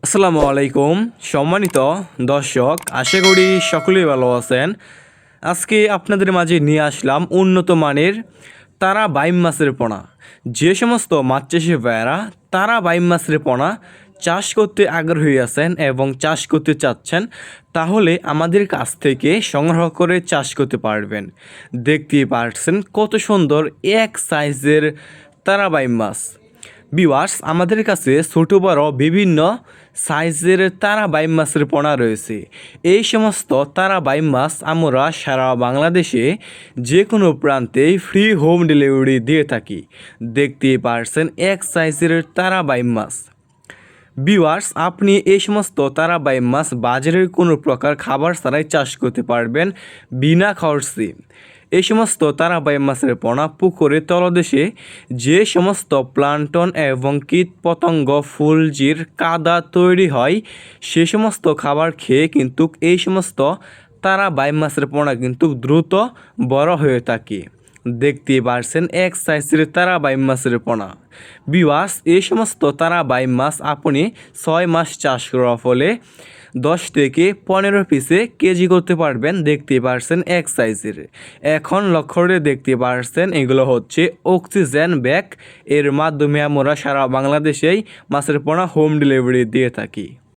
আসসালামু আলাইকুম সম্মানিত দর্শক, আশা করি সকলেই ভালো আছেন। আজকে আপনাদের মাঝে নিয়ে আসলাম উন্নত মানের তারা বাইম মাছের পোনা। যে সমস্ত মাছ চাষি ভাইয়েরা তারা বাইম মাছের পোনা চাষ করতে আগ্রহী আছেন এবং চাষ করতে চাচ্ছেন, তাহলে আমাদের কাছ থেকে সংগ্রহ করে চাষ করতে পারবেন। দেখতেই পারছেন কত সুন্দর এক সাইজের তারা বাইম মাছ। ভিউয়ার্স, আমাদের কাছে ছোট বড় বিভিন্ন সাইজের তারা বাইম মাছের পোনা রয়েছে। এই সমস্ত তারা বাইম মাছ আমরা সারা বাংলাদেশে যে কোনো প্রান্তেই ফ্রি হোম ডেলিভারি দিয়ে থাকি। দেখতেই পারছেন এক সাইজের তারা বাইম মাছ। ভিউয়ার্স, আপনি এই সমস্ত তারা বাইম মাছ বাজারের কোনো প্রকার খাবার ছাড়াই চাষ করতে পারবেন বিনা খরচে। এই সমস্ত তারা বাইম মাছের পোনা পুকুরে তলদেশে যে সমস্ত প্লান্টন এবং কীট পতঙ্গ ফুলজির কাদা তৈরি হয়, সে সমস্ত খাবার খেয়ে কিন্তু এই সমস্ত তারা বাইম মাছের পোনা কিন্তু দ্রুত বড় হয়ে থাকে। দেখতে পারছেন এক সাইজের তারা বাইম মাছের পোনা। ভিউয়ার্স, এই সমস্ত তারা বাইম মাছ আপনি 6 মাস চাষ করার ফলে 10 থেকে 15 পিসে কেজি করতে পারবেন। দেখতে পারছেন এক সাইজের। এখন লক্ষ্য করে দেখতে পারছেন এগুলো হচ্ছে অক্সিজেন ব্যাগ। এর মাধ্যমে আমরা সারা বাংলাদেশেই মাছের পোনা হোম ডেলিভারি দিয়ে থাকি।